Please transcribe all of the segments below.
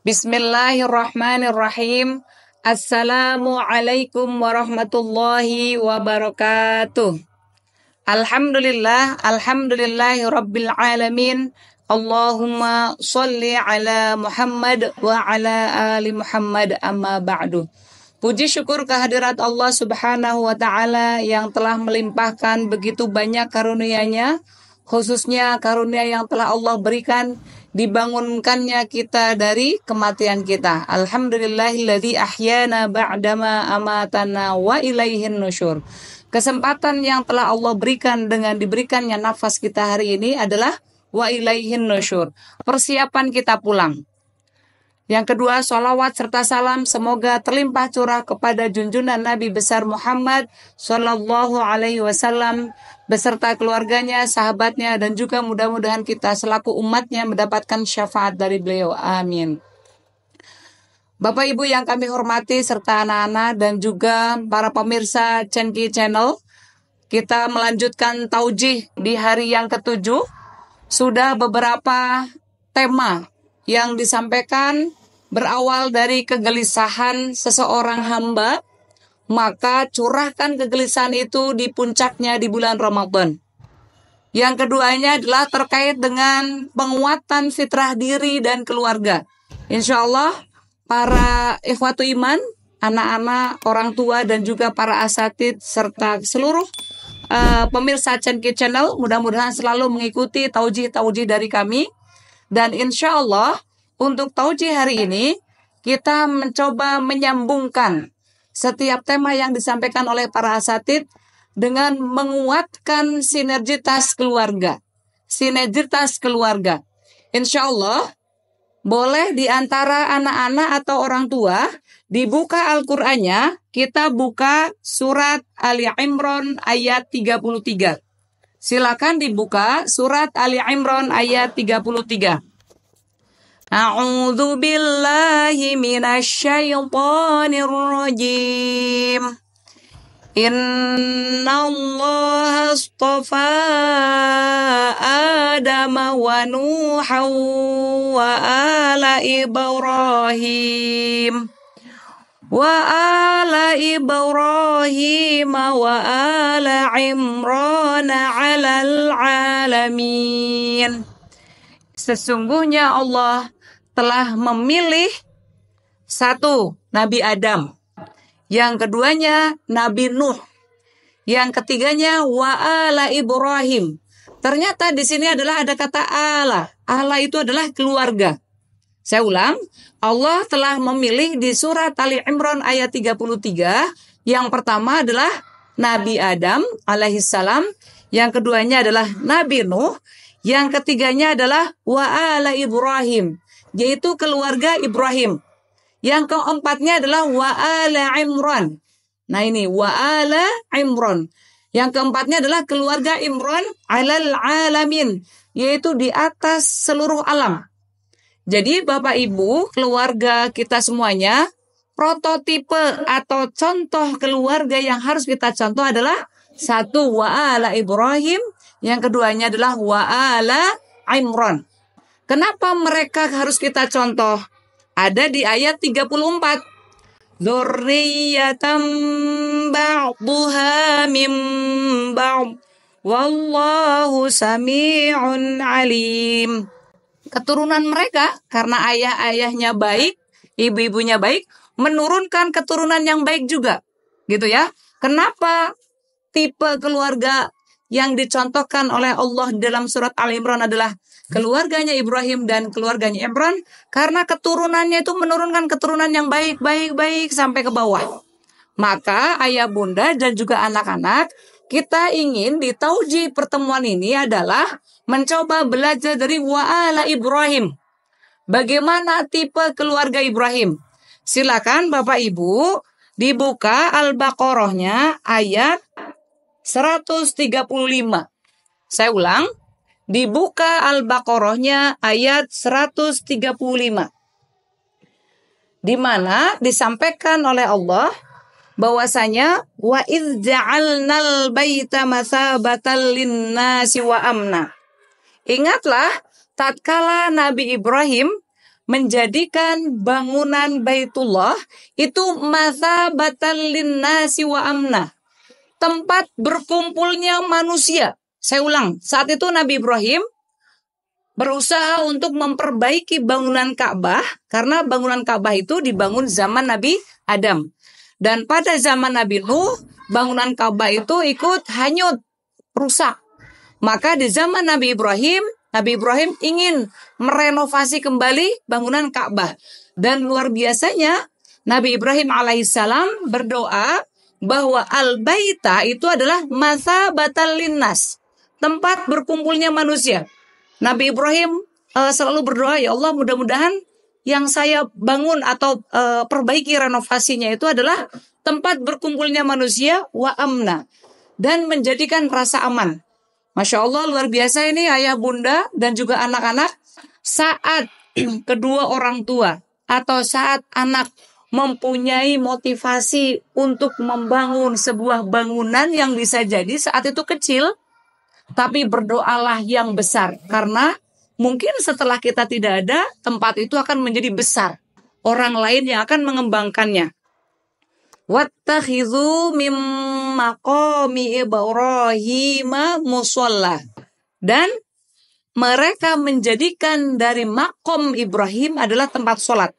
Bismillahirrahmanirrahim. Assalamualaikum warahmatullahi wabarakatuh. Alhamdulillahi rabbil alamin. Allahumma sholli ala Muhammad wa ala ali Muhammad, amma ba'du. Puji syukur kehadirat Allah Subhanahu wa ta'ala yang telah melimpahkan begitu banyak karunia-Nya, khususnya karunia yang telah Allah berikan dibangunkannya kita dari kematian kita. Alhamdulillahilladzi ahyana ba'dama amatana wa ilaihin nusyur. Kesempatan yang telah Allah berikan dengan diberikannya nafas kita hari ini adalah wa ilaihin nusyur, persiapan kita pulang. Yang kedua, sholawat serta salam semoga terlimpah curah kepada junjungan Nabi besar Muhammad Sallallahu Alaihi Wasallam beserta keluarganya, sahabatnya, dan juga mudah-mudahan kita selaku umatnya mendapatkan syafaat dari beliau. Amin. Bapak Ibu yang kami hormati serta anak-anak dan juga para pemirsa Cenki Channel, kita melanjutkan taujih di hari yang ketujuh. Sudah beberapa tema yang disampaikan berawal dari kegelisahan seseorang hamba, maka curahkan kegelisahan itu di puncaknya di bulan Ramadan. Yang keduanya adalah terkait dengan penguatan fitrah diri dan keluarga. Insya Allah para ikhwatu iman, anak-anak, orang tua, dan juga para asatid serta seluruh pemirsa Cenki Channel mudah-mudahan selalu mengikuti taujih-taujih dari kami. Dan insya Allah untuk taujih hari ini kita mencoba menyambungkan setiap tema yang disampaikan oleh para asatid dengan menguatkan sinergitas keluarga. Sinergitas keluarga. Insya Allah boleh di antara anak-anak atau orang tua dibuka Al-Qur'annya, kita buka surat Ali Imran ayat 33. Silakan dibuka surat Ali Imran ayat 33. A'udzu billahi minasyaitonir rajim. Innallaha astafa Adam wa Nuhan wa ala Ibrahim wa ala Imran 'alal 'alamin. Sesungguhnya Allah telah memilih satu, Nabi Adam. Yang keduanya, Nabi Nuh. Yang ketiganya, wa ala Ibrahim. Ternyata di sini adalah ada kata ala. Ala itu adalah keluarga. Saya ulang, Allah telah memilih di surat Ali Imran ayat 33. Yang pertama adalah Nabi Adam alaihissalam. Yang keduanya adalah Nabi Nuh. Yang ketiganya adalah wa ala Ibrahim, yaitu keluarga Ibrahim. Yang keempatnya adalah wa ala Imran. Nah ini wa ala Imran. Yang keempatnya adalah keluarga Imran 'alal 'alamin, yaitu di atas seluruh alam. Jadi Bapak Ibu, keluarga kita semuanya, prototipe atau contoh keluarga yang harus kita contoh adalah satu, wa ala Ibrahim. Yang keduanya adalah wa ala Imran. Kenapa mereka harus kita contoh? Ada di ayat 34. Dzurriyyatan ba'dhuha min ba'd wallahu sami'un alim. Keturunan mereka karena ayah-ayahnya baik, ibu-ibunya baik, menurunkan keturunan yang baik juga. Gitu ya. Kenapa tipe keluarga yang dicontohkan oleh Allah dalam surat Al-Imran adalah keluarganya Ibrahim dan keluarganya Imran? Karena keturunannya itu menurunkan keturunan yang baik sampai ke bawah. Maka ayah bunda dan juga anak-anak, kita ingin di taujih pertemuan ini adalah mencoba belajar dari wa ala Ibrahim. Bagaimana tipe keluarga Ibrahim? Silakan Bapak Ibu dibuka Al-Baqarahnya ayat 135. Saya ulang, dibuka Al-Baqarahnya ayat 135. Di mana disampaikan oleh Allah bahwasanya wa idz ja'alnal baita masabatan linnasi wa amna. Ingatlah tatkala Nabi Ibrahim menjadikan bangunan Baitullah itu mathabatan linnasi wa amna, tempat berkumpulnya manusia. Saya ulang, saat itu Nabi Ibrahim berusaha untuk memperbaiki bangunan Ka'bah, karena bangunan Ka'bah itu dibangun zaman Nabi Adam. Dan pada zaman Nabi Nuh, bangunan Ka'bah itu ikut hanyut, rusak. Maka di zaman Nabi Ibrahim ingin merenovasi kembali bangunan Ka'bah. Dan luar biasanya, Nabi Ibrahim alaihissalam berdoa bahwa al-baita itu adalah mathabatal linnas, tempat berkumpulnya manusia. Nabi Ibrahim selalu berdoa, ya Allah, mudah-mudahan yang saya bangun atau perbaiki renovasinya itu adalah tempat berkumpulnya manusia wa amna, dan menjadikan rasa aman. Masya Allah, luar biasa ini ayah bunda dan juga anak-anak. Saat kedua orang tua atau saat anak mempunyai motivasi untuk membangun sebuah bangunan yang bisa jadi saat itu kecil, tapi berdoalah yang besar, karena mungkin setelah kita tidak ada, tempat itu akan menjadi besar. Orang lain yang akan mengembangkannya. Wattakhidhu mim maqami Ibrahim musalla. Dan mereka menjadikan dari makom Ibrahim adalah tempat sholat.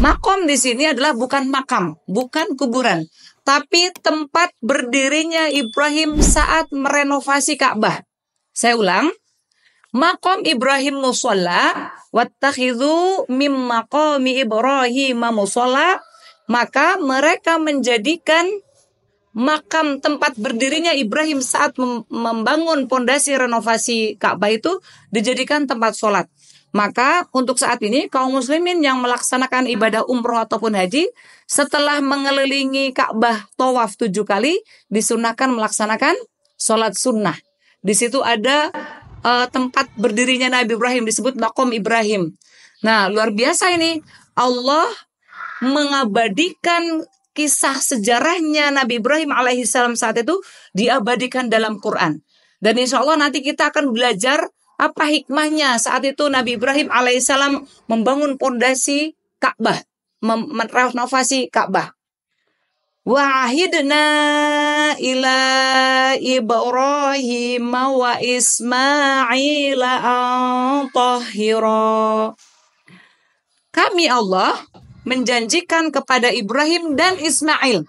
Makom di sini adalah bukan makam, bukan kuburan, tapi tempat berdirinya Ibrahim saat merenovasi Ka'bah. Saya ulang, makom Ibrahim musalla, wattakhidhu mim maqami Ibrahim musalla, maka mereka menjadikan makam tempat berdirinya Ibrahim saat membangun pondasi renovasi Ka'bah itu dijadikan tempat sholat. Maka untuk saat ini kaum muslimin yang melaksanakan ibadah umroh ataupun haji, setelah mengelilingi Ka'bah tawaf 7 kali, disunahkan melaksanakan sholat sunnah. Di situ ada tempat berdirinya Nabi Ibrahim, disebut makom Ibrahim. Nah, luar biasa ini. Allah mengabadikan kisah sejarahnya Nabi Ibrahim alaihissalam saat itu, diabadikan dalam Quran. Dan insya Allah nanti kita akan belajar apa hikmahnya saat itu Nabi Ibrahim alaihissalam membangun pondasi Ka'bah, merenovasi Ka'bah. Wa'ahidna ila Ibrahim wa Ismail an tahhira. Kami Allah menjanjikan kepada Ibrahim dan Ismail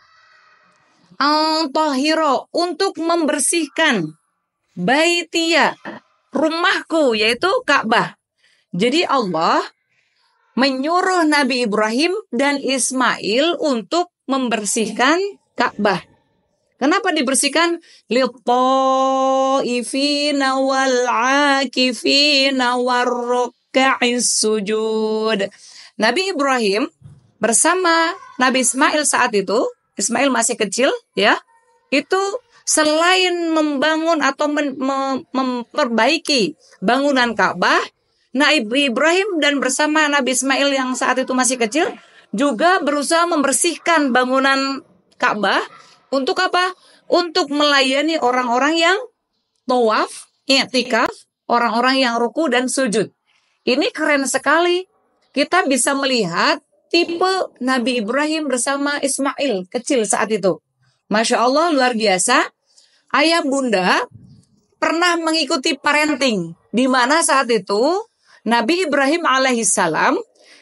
an tahhira, untuk membersihkan baitiya, rumahku, yaitu Ka'bah. Jadi Allah menyuruh Nabi Ibrahim dan Ismail untuk membersihkan Ka'bah. Kenapa dibersihkan? Lit-taifina wal-akifina war-ruka'is sujud. Nabi Ibrahim bersama Nabi Ismail saat itu, Ismail masih kecil ya, itu selain membangun atau memperbaiki bangunan Ka'bah, Nabi Ibrahim dan bersama Nabi Ismail yang saat itu masih kecil juga berusaha membersihkan bangunan Ka'bah. Untuk apa? Untuk melayani orang-orang yang tawaf, i'tikaf, orang-orang yang ruku dan sujud. Ini keren sekali. Kita bisa melihat tipe Nabi Ibrahim bersama Ismail kecil saat itu. Masya Allah, luar biasa. Ayah bunda pernah mengikuti parenting, di mana saat itu Nabi Ibrahim alaihissalam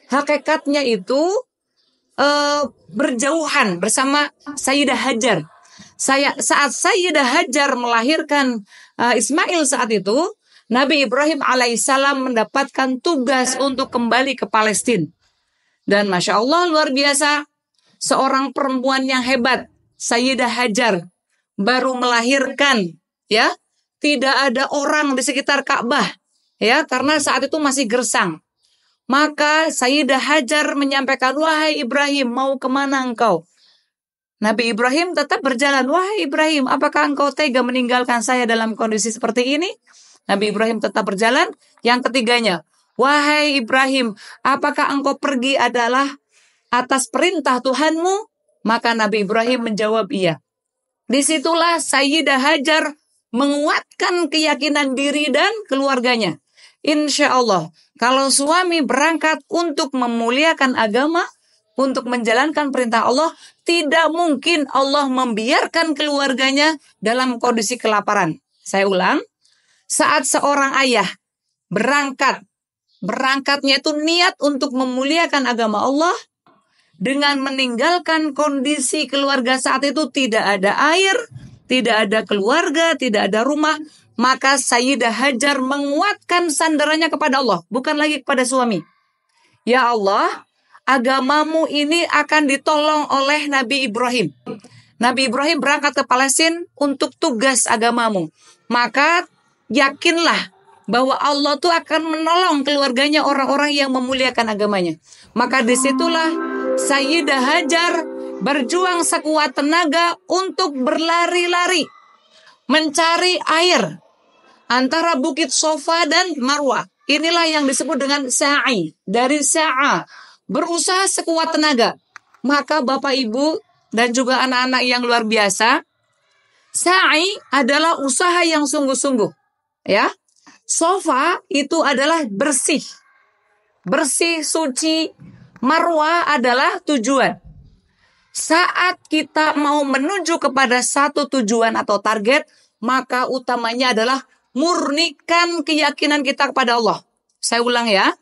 hakikatnya itu berjauhan bersama Sayyidah Hajar. Saat Sayyidah Hajar melahirkan Ismail saat itu, Nabi Ibrahim alaihissalam mendapatkan tugas untuk kembali ke Palestina. Dan Masya Allah, luar biasa, seorang perempuan yang hebat, Sayyidah Hajar, baru melahirkan, ya, tidak ada orang di sekitar Ka'bah, ya, karena saat itu masih gersang. Maka Sayyidah Hajar menyampaikan, wahai Ibrahim, mau kemana engkau? Nabi Ibrahim tetap berjalan. Wahai Ibrahim, apakah engkau tega meninggalkan saya dalam kondisi seperti ini? Nabi Ibrahim tetap berjalan. Yang ketiganya, wahai Ibrahim, apakah engkau pergi adalah atas perintah Tuhanmu? Maka Nabi Ibrahim menjawab iya. Disitulah Sayyidah Hajar menguatkan keyakinan diri dan keluarganya. insya Allah, kalau suami berangkat untuk memuliakan agama, untuk menjalankan perintah Allah, tidak mungkin Allah membiarkan keluarganya dalam kondisi kelaparan. Saya ulang, saat seorang ayah berangkatnya itu niat untuk memuliakan agama Allah, dengan meninggalkan kondisi keluarga saat itu tidak ada air, tidak ada keluarga, tidak ada rumah, maka Sayyidah Hajar menguatkan sandarannya kepada Allah, bukan lagi kepada suami. Ya Allah, agamamu ini akan ditolong oleh Nabi Ibrahim. Nabi Ibrahim berangkat ke Palestina untuk tugas agamamu. Maka yakinlah bahwa Allah tuh akan menolong keluarganya orang-orang yang memuliakan agamanya. Maka disitulah Sayyidah Hajar berjuang sekuat tenaga untuk berlari-lari mencari air antara Bukit Sofa dan Marwah. Inilah yang disebut dengan sa'i, dari sa'a, berusaha sekuat tenaga. Maka Bapak Ibu dan juga anak-anak yang luar biasa, sa'i adalah usaha yang sungguh-sungguh, ya. Sofa itu adalah bersih, suci. Marwah adalah tujuan. Saat kita mau menuju kepada satu tujuan atau target, maka utamanya adalah murnikan keyakinan kita kepada Allah. Saya ulang ya.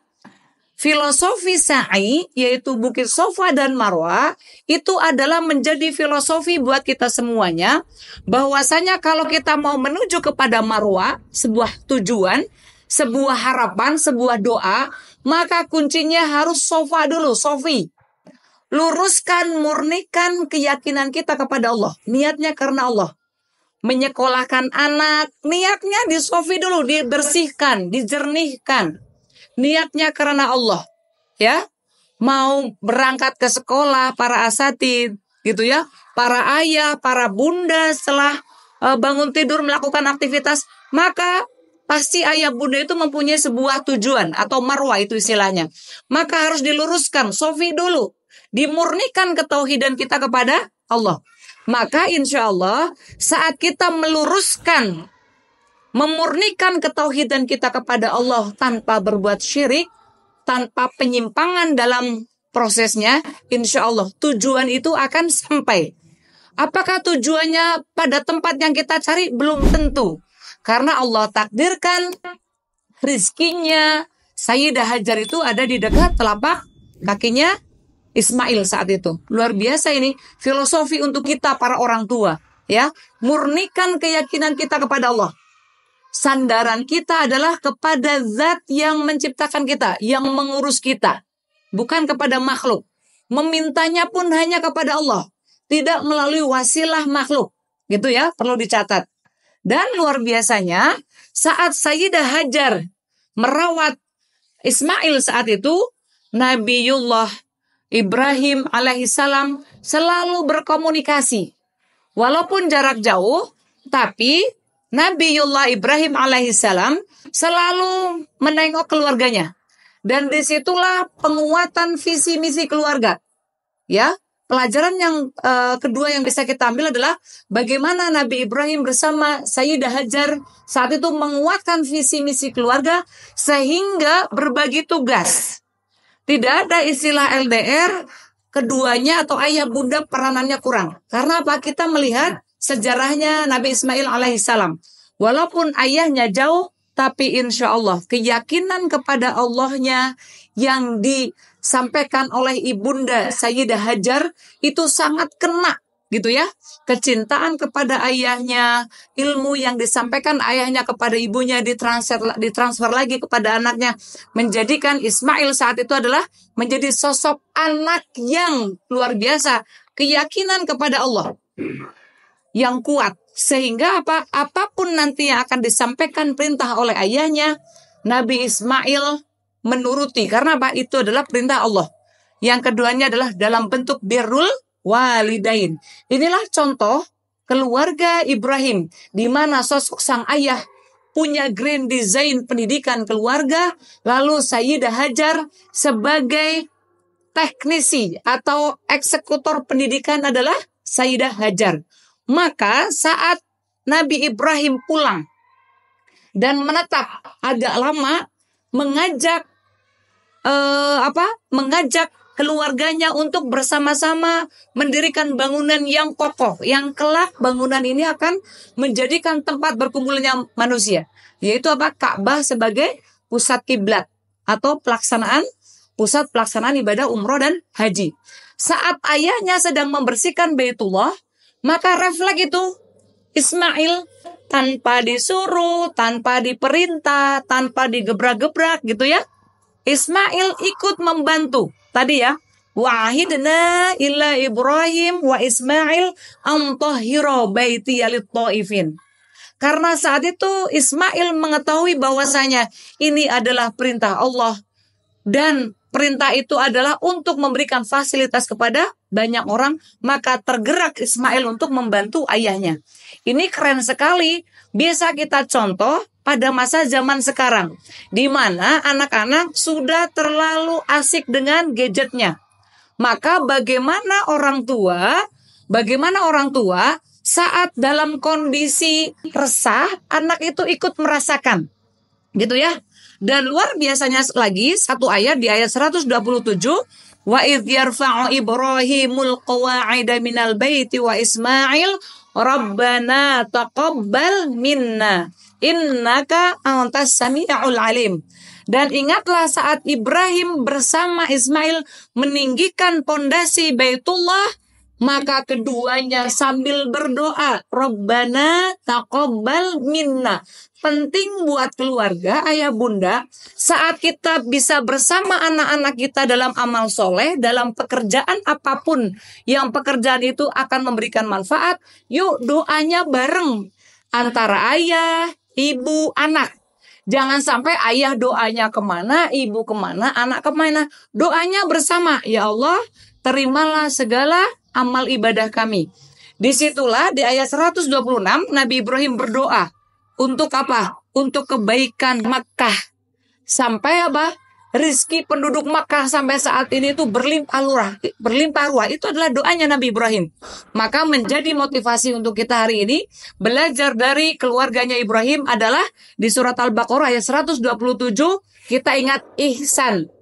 Filosofi sa'i, yaitu Bukit Sofa dan Marwah, itu adalah menjadi filosofi buat kita semuanya, bahwasanya kalau kita mau menuju kepada Marwah, sebuah tujuan, sebuah harapan, sebuah doa, maka kuncinya harus sofa dulu, sofi. Luruskan, murnikan keyakinan kita kepada Allah. Niatnya karena Allah. Menyekolahkan anak, niatnya di sofi dulu, dibersihkan, dijernihkan. Niatnya karena Allah, ya. Mau berangkat ke sekolah, para asatid, gitu ya. Para ayah, para bunda setelah bangun tidur melakukan aktivitas, maka pasti ayah bunda itu mempunyai sebuah tujuan atau marwah itu istilahnya. Maka harus diluruskan, sofi dulu. Dimurnikan ketauhidan kita kepada Allah. Maka insya Allah saat kita meluruskan, memurnikan ketauhidan kita kepada Allah tanpa berbuat syirik, tanpa penyimpangan dalam prosesnya, insya Allah tujuan itu akan sampai. Apakah tujuannya pada tempat yang kita cari? Belum tentu. Karena Allah takdirkan rizkinya Sayyidah Hajar itu ada di dekat telapak kakinya Ismail saat itu. Luar biasa ini filosofi untuk kita para orang tua, ya. Murnikan keyakinan kita kepada Allah. Sandaran kita adalah kepada zat yang menciptakan kita, yang mengurus kita, bukan kepada makhluk. Memintanya pun hanya kepada Allah, tidak melalui wasilah makhluk. Gitu ya, perlu dicatat. Dan luar biasanya saat Sayyidah Hajar merawat Ismail saat itu, Nabiullah Ibrahim alaihissalam selalu berkomunikasi. Walaupun jarak jauh, tapi Nabiullah Ibrahim alaihissalam selalu menengok keluarganya. Dan disitulah penguatan visi misi keluarga. Ya, pelajaran yang kedua yang bisa kita ambil adalah bagaimana Nabi Ibrahim bersama Sayyidah Hajar saat itu menguatkan visi misi keluarga sehingga berbagi tugas. Tidak ada istilah LDR, keduanya atau ayah bunda peranannya kurang. Karena apa? Kita melihat sejarahnya Nabi Ismail alaihissalam. Walaupun ayahnya jauh, tapi insya Allah keyakinan kepada Allahnya yang disampaikan oleh ibunda Sayyidah Hajar itu sangat kena, gitu ya. Kecintaan kepada ayahnya, ilmu yang disampaikan ayahnya kepada ibunya ditransfer lagi kepada anaknya, menjadikan Ismail saat itu adalah menjadi sosok anak yang luar biasa, keyakinan kepada Allah yang kuat, sehingga apapun nanti yang akan disampaikan perintah oleh ayahnya, Nabi Ismail menuruti, karena apa? Itu adalah perintah Allah. Yang keduanya adalah dalam bentuk birrul walidain. Inilah contoh keluarga Ibrahim, di mana sosok sang ayah punya grand design pendidikan keluarga, lalu Sayyidah Hajar sebagai teknisi atau eksekutor pendidikan adalah Sayyidah Hajar. Maka saat Nabi Ibrahim pulang dan menetap agak lama, mengajak mengajak keluarganya untuk bersama-sama mendirikan bangunan yang kokoh, yang kelak bangunan ini akan menjadikan tempat berkumpulnya manusia, yaitu Ka'bah sebagai pusat kiblat atau pusat pelaksanaan ibadah umroh dan haji. Saat ayahnya sedang membersihkan Baitullah, maka refleks itu Ismail tanpa disuruh, tanpa diperintah, tanpa digebrak-gebrak gitu ya, Ismail ikut membantu. Tadi ya, wa'ahidna ila Ibrahim wa Ismail an tahhira baitiya lit-taifin. Karena saat itu Ismail mengetahui bahwasanya ini adalah perintah Allah dan perintah itu adalah untuk memberikan fasilitas kepada banyak orang, maka tergerak Ismail untuk membantu ayahnya. Ini keren sekali, bisa kita contoh pada masa zaman sekarang, di mana anak-anak sudah terlalu asik dengan gadgetnya. Maka bagaimana orang tua saat dalam kondisi resah, anak itu ikut merasakan, gitu ya. Dan luar biasanya lagi, satu ayat di ayat 127, wa idh yarfa'u Ibrahimul qawa'ida minal baiti wa Ismail Rabbana taqabbal minna innaka antas sami'ul alim. Dan ingatlah saat Ibrahim bersama Ismail meninggikan pondasi Baitullah, maka keduanya sambil berdoa, Rabbana taqabbal minna. Penting buat keluarga, ayah bunda, saat kita bisa bersama anak-anak kita dalam amal soleh, dalam pekerjaan apapun yang pekerjaan itu akan memberikan manfaat, yuk doanya bareng antara ayah, ibu, anak. Jangan sampai ayah doanya kemana, ibu kemana, anak kemana. Doanya bersama, ya Allah, terimalah segala amal ibadah kami. Disitulah di ayat 126 Nabi Ibrahim berdoa. Untuk apa? Untuk kebaikan Makkah. Sampai rizki penduduk Makkah sampai saat ini itu berlimpah ruah. Itu adalah doanya Nabi Ibrahim. Maka menjadi motivasi untuk kita hari ini belajar dari keluarganya Ibrahim adalah di surat Al-Baqarah ayat 127 kita ingat ihsan.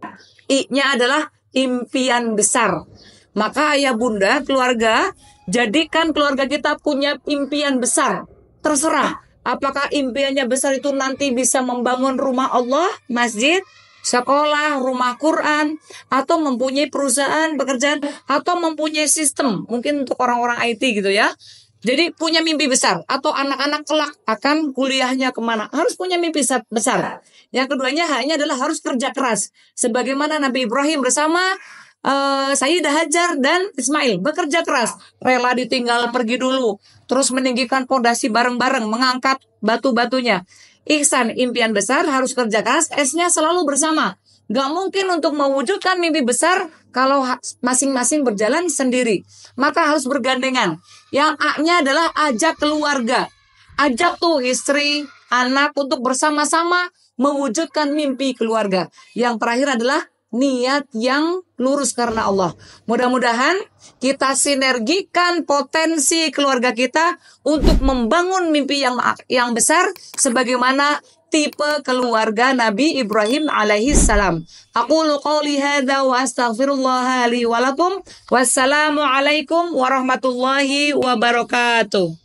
I-nya adalah impian besar. Maka ayah bunda keluarga, jadikan keluarga kita punya impian besar. Terserah. Apakah impiannya besar itu nanti bisa membangun rumah Allah, masjid, sekolah, rumah Quran, atau mempunyai perusahaan, pekerjaan, atau mempunyai sistem, mungkin untuk orang-orang IT gitu ya. Jadi punya mimpi besar, atau anak-anak kelak akan kuliahnya kemana, harus punya mimpi besar. Yang keduanya hanya adalah harus kerja keras. Sebagaimana Nabi Ibrahim bersama Sayyidah Hajar dan Ismail bekerja keras, rela ditinggal pergi dulu, terus meninggikan pondasi bareng-bareng, mengangkat batu-batunya. Ihsan, impian besar harus kerja keras, S-nya selalu bersama. Gak mungkin untuk mewujudkan mimpi besar kalau masing-masing berjalan sendiri, maka harus bergandengan. Yang A-nya adalah ajak keluarga, ajak tuh istri, anak untuk bersama-sama mewujudkan mimpi keluarga. Yang terakhir adalah niat yang lurus karena Allah. Mudah-mudahan kita sinergikan potensi keluarga kita untuk membangun mimpi yang besar sebagaimana tipe keluarga Nabi Ibrahim alaihi salam. Aqulu qouli hadza wa astaghfirullah li wa lakum. Wassalamu alaikum warahmatullahi wabarakatuh.